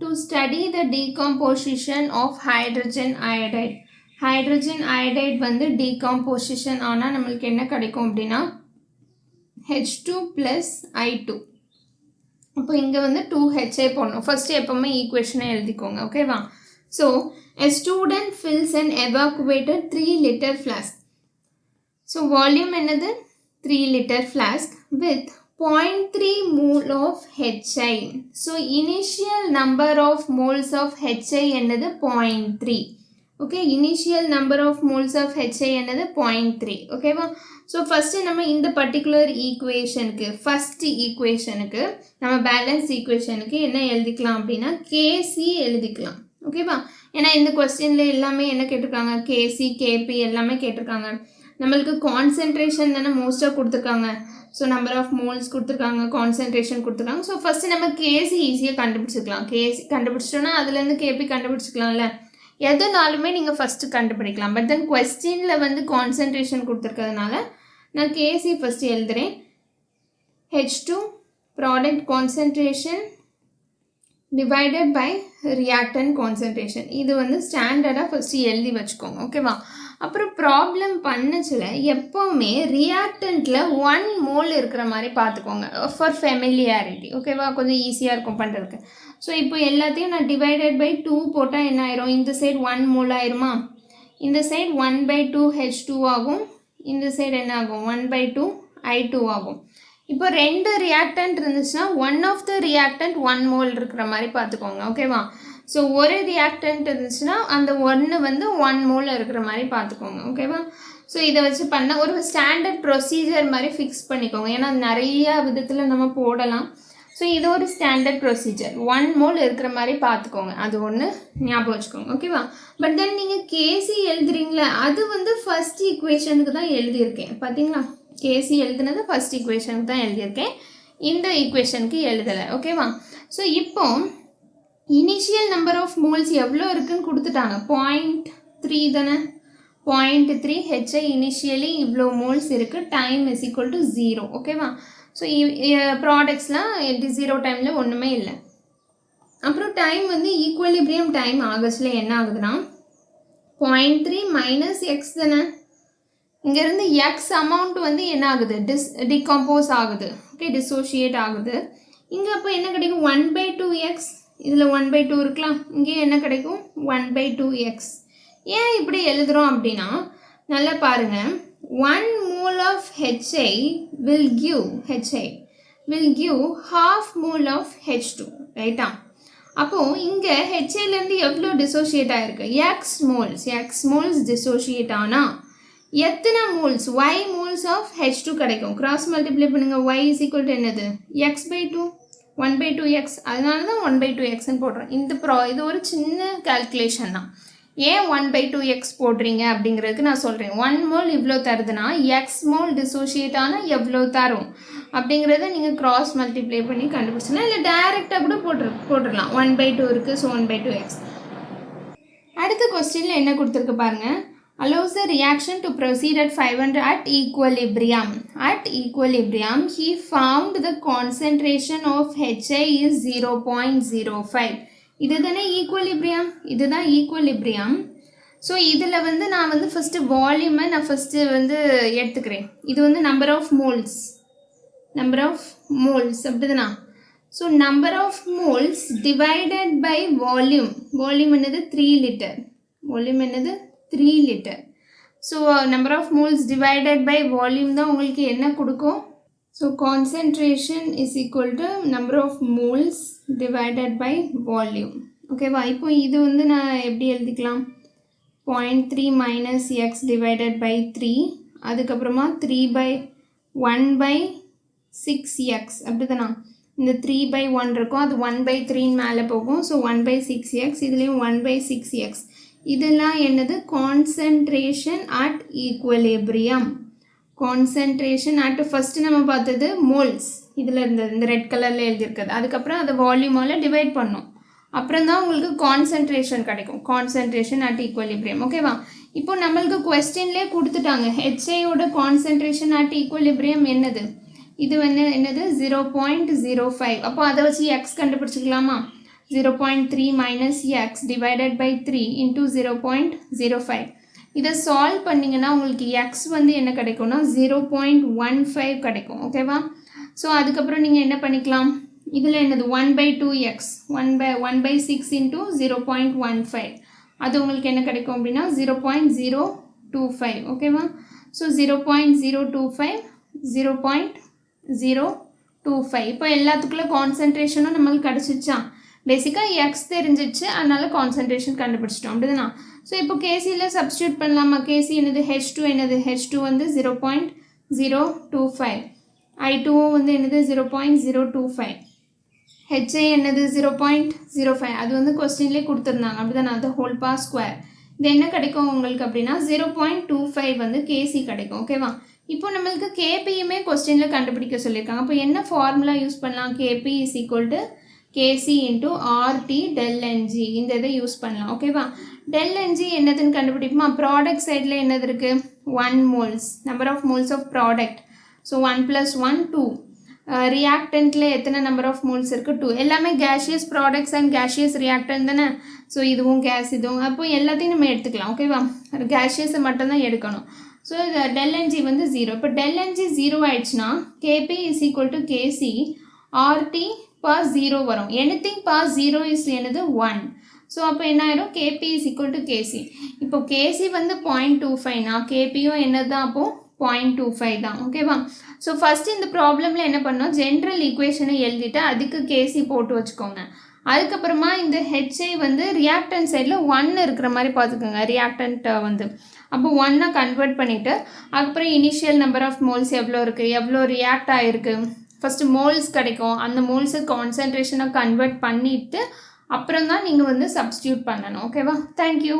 to study the decomposition of hydrogen iodide. Hydrogen iodide வந்து decomposition ஆனா நம்மளுக்கு என்ன கிடைக்கும் அப்படின்னா H2 plus I2. அப்போ இங்கே வந்து 2HA போடணும். ஃபர்ஸ்ட் எப்பவுமே ஈக்குவேஷனை எழுதிக்கோங்க. ஓகேவா? So a student fills an evacuated 3 liter flask. So volume என்னது 3 liter flask with 0.3 mole of HI. So initial number of moles of HI என்னது 0.3. Okay, initial number of moles of HI என்னது 0.3. ஓகேவா? So first நம்ம இந்த particular ஈக்குவேஷனுக்கு first ஈக்குவேஷனுக்கு நம்ம balance ஈக்குவேஷனுக்கு என்ன எழுதிக்கலாம் அப்படின்னா கேசி எழுதிக்கலாம். ஓகேவா? ஏன்னா இந்த கொஸ்டினில் எல்லாமே என்ன கேட்டிருக்காங்க, கேசி கேபி எல்லாமே கேட்டிருக்காங்க. நம்மளுக்கு கான்சென்ட்ரேஷன் தானே மோஸ்ட்டாக கொடுத்துருக்காங்க. ஸோ நம்பர் ஆஃப் மோல்ஸ் கொடுத்துருக்காங்க, கான்சென்ட்ரேஷன் கொடுத்துருக்காங்க. ஸோ ஃபஸ்ட்டு நம்ம கேசி ஈஸியாக கண்டுபிடிச்சிக்கலாம். கேசி கண்டுபிடிச்சிட்டோன்னா அதுலேருந்து கேபி கண்டுபிடிச்சிக்கலாம்ல. எதுனாலுமே நீங்கள் ஃபஸ்ட்டு கண்டுபிடிக்கலாம். பட் தென் கொஸ்டினில் வந்து கான்சென்ட்ரேஷன் கொடுத்துருக்கிறதுனால நான் கேசி ஃபஸ்ட்டு எழுதுகிறேன். H2 product concentration divided by reactant concentration. இது வந்து ஸ்டாண்டர்டாக ஃபஸ்ட்டு எழுதி வச்சுக்கோங்க. ஓகேவா? அப்புறம் ப்ராப்ளம் பண்ணச்சில் எப்போவுமே ரியாக்டண்ட்டில் 1 மோல் இருக்கிற மாதிரி பார்த்துக்கோங்க ஃபார் ஃபெமிலியாரிட்டி. ஓகேவா? கொஞ்சம் ஈஸியாக இருக்கும் பண்ணுறதுக்கு. ஸோ இப்போ எல்லாத்தையும் நான் டிவைடட் பை 2 போட்டால் என்ன ஆயிரும், இந்த சைடு 1 மோல் ஆயிருமா, இந்த சைடு 1/2 H2 ஆகும், இந்த சைடு என்ன ஆகும் 1/2 I2 ஆகும். இப்போ 2 ரியாக்டன்ட் இருந்துச்சுன்னா 1 ஆஃப் த ரியாக்டன்ட் 1 மோல் இருக்கிற மாதிரி பார்த்துக்கோங்க. ஓகேவா? ஸோ ஒரு ரியாக்டன்ட் இருந்துச்சுன்னா அந்த 1 வந்து 1 மோல் இருக்கிற மாதிரி பார்த்துக்கோங்க. ஓகேவா? ஸோ இதை வச்சு பண்ண ஒரு ஸ்டாண்டர்ட் ப்ரொசீஜர் மாதிரி ஃபிக்ஸ் பண்ணிக்கோங்க. ஏன்னா நிறையா விதத்தில் நம்ம போடலாம். ஸோ இது ஒரு ஸ்டாண்டர்ட் ப்ரொசீஜர். 1 மோல் இருக்கிற மாதிரி பார்த்துக்கோங்க. அது ஒன்று ஞாபகம் வச்சுக்கோங்க. ஓகேவா? பட் தென் நீங்கள் கேசி எழுதுறீங்களா, அது வந்து ஃபஸ்ட் ஈக்குவேஷனுக்கு தான் எழுதியிருக்கேன். பார்த்தீங்களா? கேசி எழுதுனது ஃபஸ்ட் ஈக்குவேஷனுக்கு தான் எழுதியிருக்கேன், இந்த ஈக்குவேஷனுக்கு எழுதலை. ஓகேவா? ஸோ இப்போ இனிஷியல் நம்பர் ஆஃப் மோல்ஸ் எவ்வளோ இருக்குன்னு கொடுத்துட்டாங்க. 0.3 தானே, 0.3 HI இனிஷியலி இவ்வளோ மோல்ஸ் இருக்குது. Time is equal to 0. ஓகேவா? ஸோ ப்ராடக்ட்ஸ்லாம் 0 டைமில் ஒன்றுமே இல்லை. அப்புறம் டைம் வந்து ஈக்குவலிபிரியம் டைம் ஆகஸ்டில் என்ன ஆகுதுன்னா 0.3 மைனஸ் எக்ஸ் தானே, இங்கேருந்து எக்ஸ் அமௌண்ட் வந்து என்ன ஆகுது, டிகம்போஸ் ஆகுது. ஓகே, டிசோஷியேட் ஆகுது. இங்கே அப்போ என்ன கிடைக்கும் 1/2x. இதில் 1/2 இருக்கலாம், இங்கே என்ன கிடைக்கும் 1/2x. ஏன் இப்படி எழுதுகிறோம் அப்படின்னா நல்லா பாருங்கள், 1 mole of HI will give half mole of H2. ரைட்டா? அப்போது இங்கே HIலேருந்து எவ்வளோ டிசோஷியேட் ஆகிருக்கு, x moles டிசோஷியேட் ஆனால் எத்தனை moles, y moles of H2 கிடைக்கும். கிராஸ் மல்டிப்ளை பண்ணுங்கள். y இஸ் ஈக்குவல் டு என்னது x/2, 1/2x. அதனால தான் 1/2xன்னு போடுறோம். இது ஒரு சின்ன கால்குலேஷன் தான். ஏன் 1/2x போடுறீங்க அப்படிங்கிறதுக்கு நான் சொல்கிறேன். 1 மோல் இவ்வளோ தருதுன்னா x மோல் டிசோஷியேட் ஆனால் எவ்வளோ தரும் அப்படிங்கிறத நீங்கள் கிராஸ் மல்டிப்ளை பண்ணி கண்டுபிடிச்சிடலாம். இல்லை டைரெக்டாக கூட போட்டுடலாம். 1/2 இருக்குது, ஸோ 1/2x. அடுத்த கொஸ்டினில் என்ன கொடுத்துருக்கு பாருங்கள். allows the reaction to proceed at 500 at equilibrium. At equilibrium, he found the concentration of HI is 0.05. இதுதானே ஈக்குவலிபிரியம், இதுதான் ஈக்குவலிபிரியம். ஸோ இதில் வந்து நான் வந்து ஃபஸ்ட்டு வால்யூமை நான் ஃபஸ்ட்டு வந்து எடுத்துக்கிறேன். இது வந்து நம்பர் ஆஃப் மோல்ஸ் அப்படிதானா. So number of moles divided by volume. Volume என்னது 3 லிட்டர். வால்யூம் என்னது 3 litre. So number of moles divided by volume தான் உங்களுக்கு என்ன கொடுக்கும். So concentration is equal to number of moles divided by volume. ஓகேவா? இப்போ இது வந்து நான் எப்படி எழுதிக்கலாம், 0.3 மைனஸ் எக்ஸ் டிவைடட் பை 3, அதுக்கப்புறமா 3/1/6x அப்படிதானா. இந்த 3/1 இருக்கும், அது 1/3 மேலே போகும். ஸோ 1/6x, இதுலேயும் 1/6x. இதெல்லாம் என்னது concentration at equilibrium. Concentration at first நம்ம பார்த்தது மோல்ஸ், இதில் இருந்தது இந்த ரெட் கலரில் எழுதியிருக்குது. அதுக்கப்புறம் அதை வால்யூமால் டிவைட் பண்ணோம், அப்புறம் தான் உங்களுக்கு கான்சென்ட்ரேஷன் கிடைக்கும். Concentration at equilibrium. ஓகேவா? இப்போ நம்மளுக்கு கொஸ்டின்லேயே கொடுத்துட்டாங்க ஹெச்ஐயோட கான்சென்ட்ரேஷன் அட் ஈக்குவலிபிரியம் என்னது, இது வந்து என்னது 0.05. அப்போ அதை வச்சு X கண்டுபிடிச்சிக்கலாமா. 0.3 minus x divided by 3 into 0.05. இதை சால்வ் பண்ணிங்கன்னா உங்களுக்கு x வந்து என்ன கிடைக்கும்னா 0.15 கிடைக்கும். ஓகேவா? ஸோ அதுக்கப்புறம் நீங்கள் என்ன பண்ணிக்கலாம், இதில் என்னது 1/2x 1/6 into 0.15 அது உங்களுக்கு என்ன கிடைக்கும் அப்படின்னா 0.025. ஓகேவா? ஸோ 0.025 0.025 இப்போ எல்லாத்துக்குள்ள கான்சன்ட்ரேஷனும் நம்மளுக்கு கிடச்சிச்சா? பேசிக்காக எக்ஸ் தெரிஞ்சிச்சு, அதனால கான்சன்ட்ரேஷன் கண்டுபிடிச்சிட்டோம் அப்படிதானா? ஸோ இப்போ கேசியில் சப்ஸ்டியூட் பண்ணலாமா? கேசி என்னது H2 என்னது H2 வந்து 0.025, I2 வந்து என்னது 0.025, HI என்னது 0.05 அது வந்து கொஸ்டின்லேயே கொடுத்துருந்தாங்க அப்படிதானா? அது ஹோல் பார் ஸ்கொயர். இது என்ன கிடைக்கும் உங்களுக்கு அப்படின்னா 0.25 வந்து கேசி கிடைக்கும். ஓகேவா? இப்போ நம்மளுக்கு கேபியுமே கொஸ்டினில் கண்டுபிடிக்க சொல்லியிருக்காங்க. அப்போ என்ன ஃபார்முலா யூஸ் பண்ணலாம்? K P is equal to K C into R T del N G இந்த இதை யூஸ் பண்ணலாம். ஓகேவா? டெல் என்ஜி என்னதுன்னு கண்டுபிடிக்குமா? ப்ராடக்ட் சைடில் என்னது இருக்குது? 1 moles number of moles of product. So 1 + 1 2. ரியாக்டன்ட்டில் எத்தனை நம்பர் ஆஃப் மோல்ஸ் இருக்குது? 2. எல்லாமே gaseous products and gaseous reactant தானே. ஸோ இதுவும் கேஸ் இதுவும், அப்போ எல்லாத்தையும் நம்ம எடுத்துக்கலாம். ஓகேவா? கேஷியஸை மட்டும்தான் எடுக்கணும். ஸோ டெல் என்ஜி வந்து 0. இப்போ டெல் என்ஜி 0 ஆயிடுச்சுன்னா KP is equal to KC RT bar 0 வரும். எனிதிங் பார் 0 இஸ் என்னது 1. ஸோ அப்போ என்ன ஆயிரும்? K P is equal to K C. இப்போ கேசி வந்து 0.25னா கேபியும் என்னது தான்? அப்போது 0.25 தான். ஓகேவா? ஸோ ஃபஸ்ட்டு இந்த ப்ராப்ளமில் என்ன பண்ணோம், ஜென்ரல் ஈக்குவேஷனை எழுதிட்டு அதுக்கு கேசி போட்டு வச்சுக்கோங்க. அதுக்கப்புறமா இந்த ஹெச்ஐ வந்து ரியாக்டன்ட் சைடில் 1 இருக்கிற மாதிரி பார்த்துக்கோங்க. ரியாக்டன்ட் வந்து அப்போ 1 கன்வெர்ட் பண்ணிவிட்டு அதுக்கப்புறம் இனிஷியல் நம்பர் ஆஃப் மோல்ஸ் எவ்வளோ இருக்குது, எவ்வளோ ரியாக்ட் ஆகிருக்கு, ஃபஸ்ட்டு மோல்ஸ் கிடைக்கும். அந்த மோல்ஸை கான்சன்ட்ரேஷனை கன்வெர்ட் பண்ணிவிட்டு அப்புறம் தான் நீங்கள் வந்து சப்ஸ்டியூட் பண்ணணும். ஓகேவா? தேங்க்யூ.